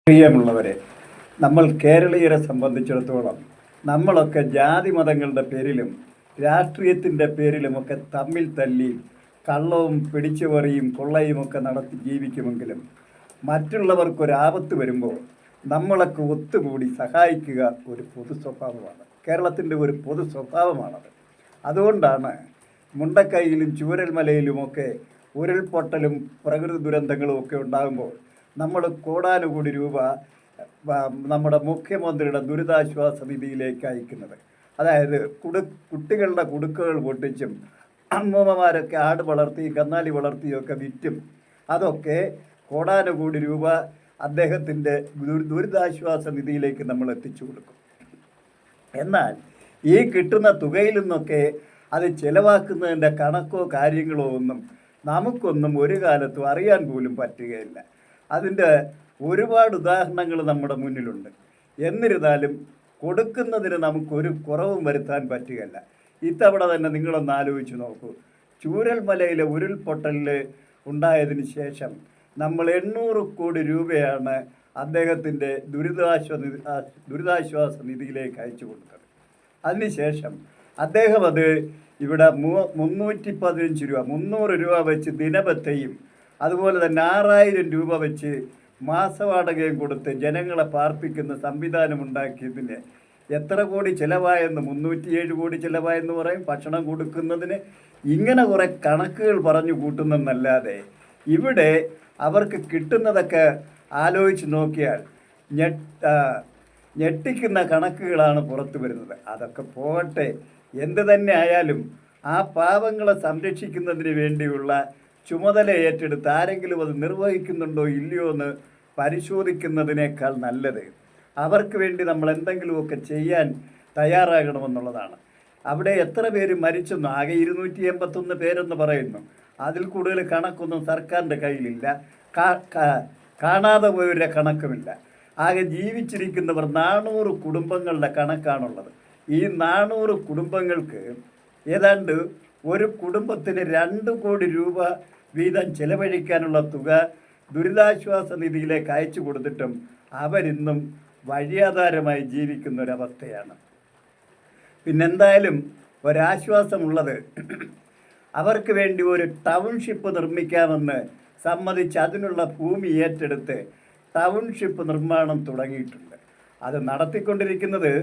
പ്രിയമുള്ളവരെ, നമ്മൾ കേരളീയരെ സംബന്ധിച്ചിടത്തോളം നമ്മളൊക്കെ ജാതി മതങ്ങളുടെ പേരിലും രാഷ്ട്രീയത്തിൻ്റെ പേരിലുമൊക്കെ തമ്മിൽ തല്ലി കള്ളവും പിടിച്ചുപറിയും കൊള്ളയുമൊക്കെ നടത്തി ജീവിക്കുമെങ്കിലും മറ്റുള്ളവർക്കൊരാപത്ത് വരുമ്പോൾ നമ്മളൊക്കെ ഒത്തുകൂടി സഹായിക്കുക ഒരു പൊതു സ്വഭാവമാണ്. കേരളത്തിൻ്റെ ഒരു പൊതു സ്വഭാവമാണത്. അതുകൊണ്ടാണ് മുണ്ടക്കൈയിലും ചൂരൽമലയിലുമൊക്കെ ഉരുൾപൊട്ടലും പ്രകൃതി ദുരന്തങ്ങളും ഒക്കെ ഉണ്ടാകുമ്പോൾ നമ്മൾ കോടാനുകൂടി രൂപ നമ്മുടെ മുഖ്യമന്ത്രിയുടെ ദുരിതാശ്വാസ നിധിയിലേക്ക് അയക്കുന്നത്. അതായത് കുട്ടികളുടെ കുടുക്കുകൾ പൊട്ടിച്ചും അമ്മൂമ്മമാരൊക്കെ ആട് വളർത്തി കന്നാലി വളർത്തിയൊക്കെ വിറ്റും അതൊക്കെ കോടാനുകൂടി രൂപ അദ്ദേഹത്തിൻ്റെ ദുരിതാശ്വാസ നിധിയിലേക്ക് നമ്മൾ എത്തിച്ചു കൊടുക്കും. എന്നാൽ ഈ കിട്ടുന്ന തുകയിൽ നിന്നൊക്കെ അത് ചിലവാക്കുന്നതിൻ്റെ കണക്കോ കാര്യങ്ങളോ ഒന്നും നമുക്കൊന്നും ഒരു കാലത്തും അറിയാൻ പോലും പറ്റുകയില്ല. അതിൻ്റെ ഒരുപാട് ഉദാഹരണങ്ങൾ നമ്മുടെ മുന്നിലുണ്ട്. എന്നിരുന്നാലും കൊടുക്കുന്നതിന് നമുക്കൊരു കുറവും വരുത്താൻ പറ്റുകയില്ല. ഇത്തവണ തന്നെ നിങ്ങളൊന്ന് ആലോചിച്ച് നോക്കൂ. ചൂരൽമലയിലെ ഉരുൾപൊട്ടലിൽ ഉണ്ടായതിന് ശേഷം നമ്മൾ 800 കോടി രൂപയാണ് അദ്ദേഹത്തിൻ്റെ ദുരിതാശ്വാസ നിധിയിലേക്ക് അയച്ചു കൊടുത്തത്. അതിനുശേഷം അദ്ദേഹം അത് ഇവിടെ 315 രൂപ 300 രൂപ വെച്ച് ദിനബത്തയും അതുപോലെ തന്നെ 6000 രൂപ വെച്ച് മാസവാടകയും കൊടുത്ത് ജനങ്ങളെ പാർപ്പിക്കുന്ന സംവിധാനം ഉണ്ടാക്കിയതിന് എത്ര കോടി ചിലവായെന്ന് 307 കോടി ചിലവായെന്ന് പറയും. ഭക്ഷണം കൊടുക്കുന്നതിന് ഇങ്ങനെ കുറേ കണക്കുകൾ പറഞ്ഞു കൂട്ടുന്നെന്നല്ലാതെ ഇവിടെ അവർക്ക് കിട്ടുന്നതൊക്കെ ആലോചിച്ച് നോക്കിയാൽ ഞെട്ടിക്കുന്ന കണക്കുകളാണ് പുറത്തു വരുന്നത്. അതൊക്കെ പോകട്ടെ, എന്ത് തന്നെ ആയാലും ആ പാവങ്ങളെ സംരക്ഷിക്കുന്നതിന് വേണ്ടിയുള്ള ചുമതല ഏറ്റെടുത്ത് ആരെങ്കിലും അത് നിർവഹിക്കുന്നുണ്ടോ ഇല്ലയോ എന്ന് പരിശോധിക്കുന്നതിനേക്കാൾ നല്ലത് അവർക്ക് വേണ്ടി നമ്മൾ എന്തെങ്കിലുമൊക്കെ ചെയ്യാൻ തയ്യാറാകണമെന്നുള്ളതാണ്. അവിടെ എത്ര പേര് മരിച്ചെന്നു? ആകെ 281 പേരെന്ന് പറയുന്നു. അതിൽ കൂടുതൽ കണക്കൊന്നും സർക്കാരിൻ്റെ കയ്യിലില്ല. കാണാതെ പോയവരുടെ കണക്കുമില്ല. ആകെ ജീവിച്ചിരിക്കുന്നവർ 400 കുടുംബങ്ങളുടെ കണക്കാണുള്ളത്. ഈ 400 കുടുംബങ്ങൾക്ക് ഏതാണ്ട് ഒരു കുടുംബത്തിന് 2 കോടി രൂപ വീതം ചെലവഴിക്കാനുള്ള തുക ദുരിതാശ്വാസ നിധിയിലേക്ക് അയച്ചു കൊടുത്തിട്ടും അവരിന്നും വഴിയാധാരമായി ജീവിക്കുന്ന ഒരവസ്ഥയാണ്. പിന്നെന്തായാലും ഒരാശ്വാസമുള്ളത് അവർക്ക് വേണ്ടി ഒരു ടൗൺഷിപ്പ് നിർമ്മിക്കാമെന്ന് സമ്മതിച്ച് അതിനുള്ള ഭൂമി ഏറ്റെടുത്ത് ടൗൺഷിപ്പ് നിർമ്മാണം തുടങ്ങിയിട്ടുണ്ട്. അത് നടത്തിക്കൊണ്ടിരിക്കുന്നത്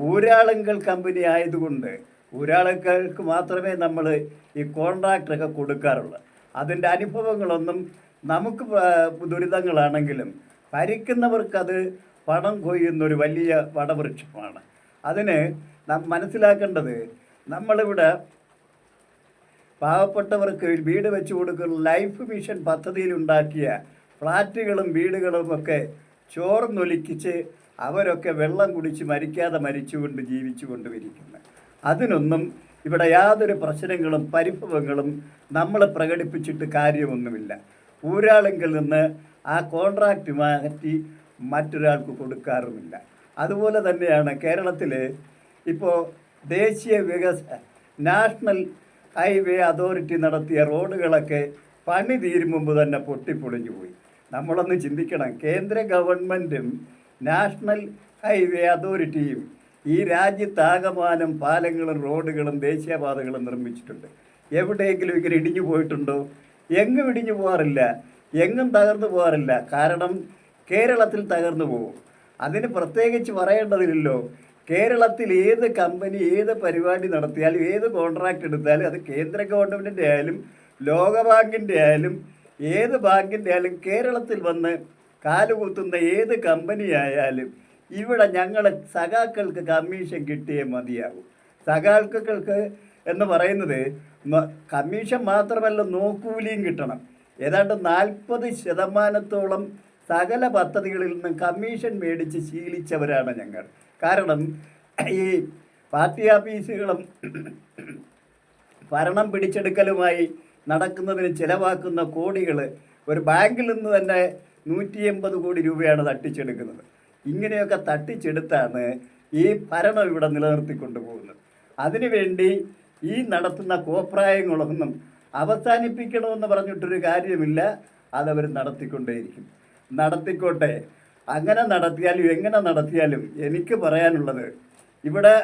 ഊരാളുങ്കൽ കമ്പനി ആയതുകൊണ്ട് ഊരാളുകൾക്ക് മാത്രമേ നമ്മൾ ഈ കോൺട്രാക്ടറൊക്കെ കൊടുക്കാറുള്ളൂ. അതിൻ്റെ അനുഭവങ്ങളൊന്നും നമുക്ക് ദുരിതങ്ങളാണെങ്കിലും ഭരിക്കുന്നവർക്കത് പണം കൊയ്യുന്നൊരു വലിയ വടവൃക്ഷമാണ്. അതിന് മനസ്സിലാക്കേണ്ടത് നമ്മളിവിടെ പാവപ്പെട്ടവർക്ക് വീട് വെച്ച് കൊടുക്കുന്ന ലൈഫ് മിഷൻ പദ്ധതിയിലുണ്ടാക്കിയ ഫ്ലാറ്റുകളും വീടുകളും ഒക്കെ ചോർന്നൊലിക്കിച്ച് അവരൊക്കെ വെള്ളം കുടിച്ച് മരിക്കാതെ മരിച്ചുകൊണ്ട് ജീവിച്ചു കൊണ്ടുവരിക്കുന്നത്. അതിനൊന്നും ഇവിടെ യാതൊരു പ്രശ്നങ്ങളും പരിഭവങ്ങളും നമ്മൾ പ്രകടിപ്പിച്ചിട്ട് കാര്യമൊന്നുമില്ല. ഊരാളെങ്കിൽ നിന്ന് ആ കോൺട്രാക്റ്റ് മാറ്റി മറ്റൊരാൾക്ക് കൊടുക്കാറുമില്ല. അതുപോലെ തന്നെയാണ് കേരളത്തിൽ ഇപ്പോൾ ദേശീയ നാഷണൽ ഹൈവേ അതോറിറ്റി നടത്തിയ റോഡുകളൊക്കെ പണി തീരും മുമ്പ് തന്നെ പൊട്ടിപ്പൊളിഞ്ഞു പോയി. നമ്മളൊന്ന് ചിന്തിക്കണം. കേന്ദ്ര ഗവൺമെൻറ്റും നാഷണൽ ഹൈവേ അതോറിറ്റിയും ഈ രാജ്യത്താകമാനം പാലങ്ങളും റോഡുകളും ദേശീയപാതകളും നിർമ്മിച്ചിട്ടുണ്ട്. എവിടെയെങ്കിലും ഇങ്ങനെ ഇടിഞ്ഞു പോയിട്ടുണ്ടോ? എങ്ങും ഇടിഞ്ഞു പോകാറില്ല, എങ്ങും തകർന്നു പോകാറില്ല. കാരണം കേരളത്തിൽ തകർന്നു പോകും. അതിന് പ്രത്യേകിച്ച് പറയേണ്ടതില്ലല്ലോ. കേരളത്തിൽ ഏത് കമ്പനി ഏത് പരിപാടി നടത്തിയാലും ഏത് കോൺട്രാക്റ്റ് എടുത്താലും അത് കേന്ദ്ര ഗവൺമെൻറ്റിൻ്റെ ആയാലും ലോകബാങ്കിൻ്റെ ആയാലും ഏത് ബാങ്കിൻ്റെ ആയാലും കേരളത്തിൽ വന്ന് കാലുകുത്തുന്ന ഏത് കമ്പനി ആയാലും ഇവിടെ ഞങ്ങൾ സഖാക്കൾക്ക് കമ്മീഷൻ കിട്ടിയേ മതിയാകും. സഖാക്കൾക്ക് എന്ന് പറയുന്നത് കമ്മീഷൻ മാത്രമല്ല, നോക്കൂലിയും കിട്ടണം. ഏതാണ്ട് 40% സകല പദ്ധതികളിൽ നിന്നും കമ്മീഷൻ മേടിച്ച് ശീലിച്ചവരാണ് ഞങ്ങൾ. കാരണം ഈ പാർട്ടി ഓഫീസുകളും ഭരണം പിടിച്ചെടുക്കലുമായി നടക്കുന്നതിന് ചിലവാക്കുന്ന കോടികൾ ഒരു ബാങ്കിൽ നിന്ന് തന്നെ 180 കോടി രൂപയാണ് തട്ടിച്ചെടുക്കുന്നത്. ഇങ്ങനെയൊക്കെ തട്ടിച്ചെടുത്താണ് ഈ ഭരണം ഇവിടെ നിലനിർത്തിക്കൊണ്ടു പോകുന്നത്. അതിനുവേണ്ടി ഈ നടത്തുന്ന കോപ്രായങ്ങളൊന്നും അവസാനിപ്പിക്കണമെന്ന് പറഞ്ഞിട്ടൊരു കാര്യമില്ല. അതവർ നടത്തിക്കൊണ്ടേയിരിക്കും. നടത്തിക്കോട്ടെ. അങ്ങനെ നടത്തിയാലും എങ്ങനെ നടത്തിയാലും എനിക്ക് പറയാനുള്ളത് ഇവിടെ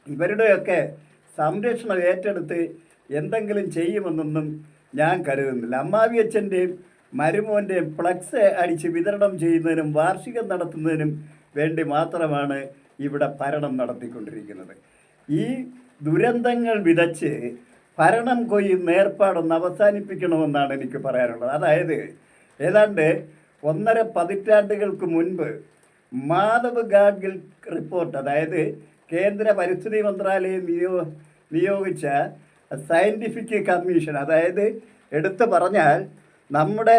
ഇവരുടെയൊക്കെ സംരക്ഷണം ഏറ്റെടുത്ത് എന്തെങ്കിലും ചെയ്യുമെന്നൊന്നും ഞാൻ കരുതുന്നില്ല. അമ്മാവി അച്ഛൻ്റെയും മരുമോൻ്റെയും ഫ്ലക്സ് അടിച്ച് വിതരണം ചെയ്യുന്നതിനും വാർഷികം നടത്തുന്നതിനും വേണ്ടി മാത്രമാണ് ഇവിടെ ഭരണം നടത്തിക്കൊണ്ടിരിക്കുന്നത്. ഈ ദുരന്തങ്ങൾ വിതച്ച് ഭരണം കൊയ്യുന്ന ഏർപ്പാടൊന്ന് അവസാനിപ്പിക്കണമെന്നാണ് എനിക്ക് പറയാനുള്ളത്. അതായത് ഏതാണ്ട് 1.5 പതിറ്റാണ്ടുകൾക്ക് മുൻപ് മാധവ് ഗാഡ്ഗിൽ റിപ്പോർട്ട്, അതായത് കേന്ദ്ര പരിസ്ഥിതി മന്ത്രാലയം നിയോഗിച്ച സയൻറ്റിഫിക് കമ്മീഷൻ, അതായത് എടുത്തു പറഞ്ഞാൽ നമ്മുടെ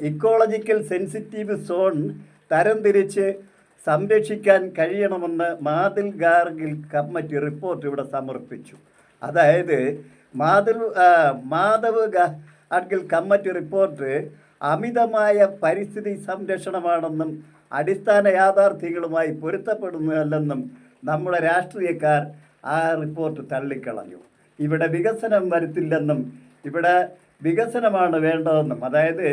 ഇക്കോളജിക്കൽ സെൻസിറ്റീവ് സോൺ തരംതിരിച്ച് സംരക്ഷിക്കാൻ കഴിയണമെന്ന് ഗാഡ്ഗിൽ കമ്മിറ്റി റിപ്പോർട്ട് ഇവിടെ സമർപ്പിച്ചു. അതായത് മാധവ് ഗാഡ്ഗിൽ കമ്മിറ്റി റിപ്പോർട്ട് അമിതമായ പരിസ്ഥിതി സംരക്ഷണമാണെന്നും അടിസ്ഥാന യാഥാർത്ഥ്യങ്ങളുമായി പൊരുത്തപ്പെടുന്നതല്ലെന്നും നമ്മുടെ രാഷ്ട്രീയക്കാർ ആ റിപ്പോർട്ട് തള്ളിക്കളഞ്ഞു. ഇവിടെ വികസനം വരുത്തില്ലെന്നും ഇവിടെ വികസനമാണ് വേണ്ടതെന്നും, അതായത്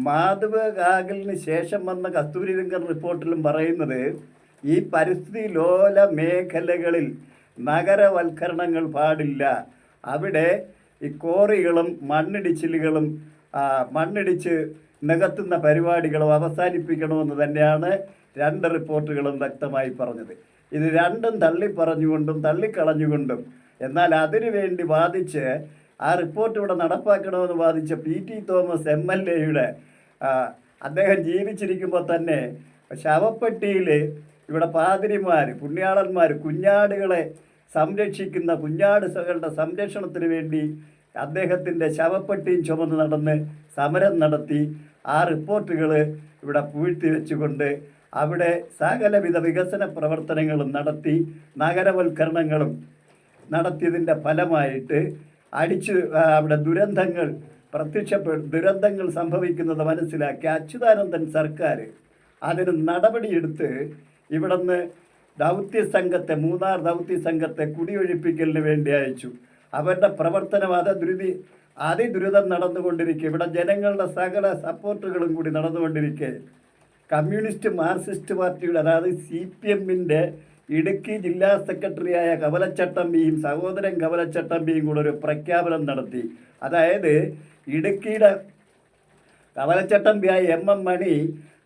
മാധവ് ഗാഡ്ഗിലിന് ശേഷം വന്ന കസ്തൂരിരംഗൻ റിപ്പോർട്ടിലും പറയുന്നത് ഈ പരിസ്ഥിതി ലോല മേഖലകളിൽ നഗരവൽക്കരണങ്ങൾ പാടില്ല, അവിടെ ഈ കോറികളും മണ്ണിടിച്ച് നികത്തുന്ന പരിപാടികളും അവസാനിപ്പിക്കണമെന്ന് തന്നെയാണ് 2 റിപ്പോർട്ടുകളും വ്യക്തമായി പറഞ്ഞത്. ഇത് രണ്ടും തള്ളിക്കളഞ്ഞുകൊണ്ടും എന്നാൽ അതിനു വേണ്ടി വാദിച്ച് ആ റിപ്പോർട്ട് ഇവിടെ നടപ്പാക്കണമെന്ന് വാദിച്ച PT തോമസ് MLA അദ്ദേഹം ജീവിച്ചിരിക്കുമ്പോൾ തന്നെ ശവപ്പെട്ടിയിൽ ഇവിടെ പാതിരിമാർ, പുണ്യാളന്മാർ കുഞ്ഞാടുകളെ സംരക്ഷിക്കുന്ന കുഞ്ഞാടുകളുടെ സംരക്ഷണത്തിന് വേണ്ടി അദ്ദേഹത്തിൻ്റെ ശവപ്പെട്ടിയും ചുമന്ന് നടന്ന് സമരം നടത്തി ആ റിപ്പോർട്ടുകൾ ഇവിടെ പൂഴ്ത്തി വെച്ചുകൊണ്ട് അവിടെ സകലവിധ വികസന പ്രവർത്തനങ്ങളും നടത്തി നഗരവൽക്കരണങ്ങളും നടത്തിയതിൻ്റെ ഫലമായിട്ട് അവിടെ ദുരന്തങ്ങൾ സംഭവിക്കുന്നത് മനസ്സിലാക്കി അച്യുതാനന്ദൻ സർക്കാർ അതിന് നടപടിയെടുത്ത് ഇവിടുന്ന് മൂന്നാർ ദൗത്യസംഘത്തെ കുടിയൊഴിപ്പിക്കലിന് വേണ്ടി അയച്ചു. അവരുടെ പ്രവർത്തനം അതിദുരിതം നടന്നുകൊണ്ടിരിക്കെ, ഇവിടെ ജനങ്ങളുടെ സകല സപ്പോർട്ടുകളും കൂടി നടന്നുകൊണ്ടിരിക്കെ കമ്മ്യൂണിസ്റ്റ് മാർക്സിസ്റ്റ് പാർട്ടിയുടെ, അതായത് CPMൻ്റെ ഇടുക്കി ജില്ലാ സെക്രട്ടറിയായ കവലച്ചട്ടമ്പിയും സഹോദരൻ കവലച്ചട്ടമ്പിയും കൂടെ ഒരു പ്രഖ്യാപനം നടത്തി. അതായത് ഇടുക്കിയുടെ കവലച്ചട്ടമ്പിയായ MM മണി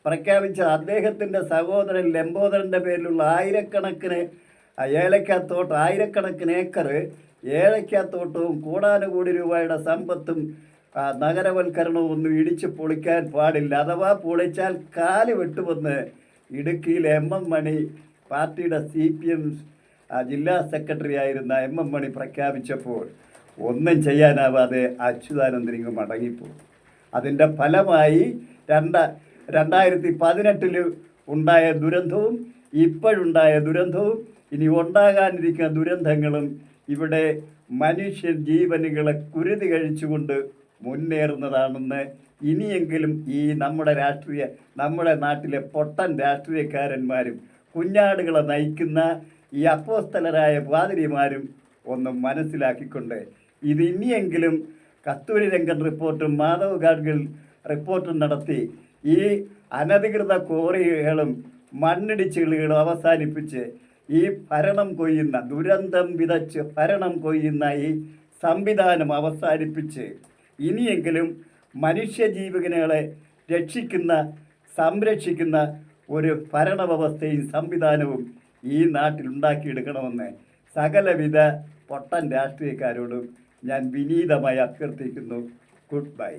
പ്രഖ്യാപിച്ച അദ്ദേഹത്തിൻ്റെ സഹോദരൻ ലംബോദരൻ്റെ പേരിലുള്ള ആയിരക്കണക്കിന് ഏക്കർ ഏലക്കാത്തോട്ടവും കോടാനുകോടി രൂപയുടെ സമ്പത്തും നഗരവൽക്കരണവും ഒന്നും ഇടിച്ച് പൊളിക്കാൻ പാടില്ല, അഥവാ പൊളിച്ചാൽ കാല് വെട്ടുമെന്ന് ഇടുക്കിയിൽ MM മണി പാർട്ടിയുടെ CPM ജില്ലാ സെക്രട്ടറി ആയിരുന്ന MM മണി പ്രഖ്യാപിച്ചപ്പോൾ ഒന്നും ചെയ്യാനാവാതെ അച്യുതാനന്ദനിങ്ങ് മടങ്ങിപ്പോയി. അതിൻ്റെ ഫലമായി 2018 ഉണ്ടായ ദുരന്തവും ഇപ്പോഴുണ്ടായ ദുരന്തവും ഇനി ഉണ്ടാകാനിരിക്കുന്ന ദുരന്തങ്ങളും ഇവിടെ മനുഷ്യ ജീവനുകളെ കുരുതി കഴിച്ചുകൊണ്ട് മുന്നേറുന്നതാണെന്ന് ഇനിയെങ്കിലും ഈ നമ്മുടെ നാട്ടിലെ പൊട്ടൻ രാഷ്ട്രീയക്കാരന്മാരും കുഞ്ഞാടുകളെ നയിക്കുന്ന ഈ അപ്പോസ്തലരായ പാതിരിമാരും ഒന്ന് മനസ്സിലാക്കിക്കൊണ്ട് ഇത് ഇനിയെങ്കിലും കസ്തൂരിരംഗൻ റിപ്പോർട്ടും മാധവ് ഗാഡ്ഗിൽ റിപ്പോർട്ടും നടത്തി ഈ അനധികൃത കോറികളും മണ്ണിടിച്ചിലുകളും അവസാനിപ്പിച്ച് ഈ ദുരന്തം വിതച്ച് ഭരണം കൊയ്യുന്ന ഈ സംവിധാനം അവസാനിപ്പിച്ച് ഇനിയെങ്കിലും മനുഷ്യജീവനുകളെ സംരക്ഷിക്കുന്ന ഒരു ഭരണവ്യവസ്ഥയും സംവിധാനവും ഈ നാട്ടിൽ ഉണ്ടാക്കിയെടുക്കണമെന്ന് സകലവിധ പൊട്ടൻ രാഷ്ട്രീയക്കാരോടും ഞാൻ വിനീതമായി അഭ്യർത്ഥിക്കുന്നു. Good bye.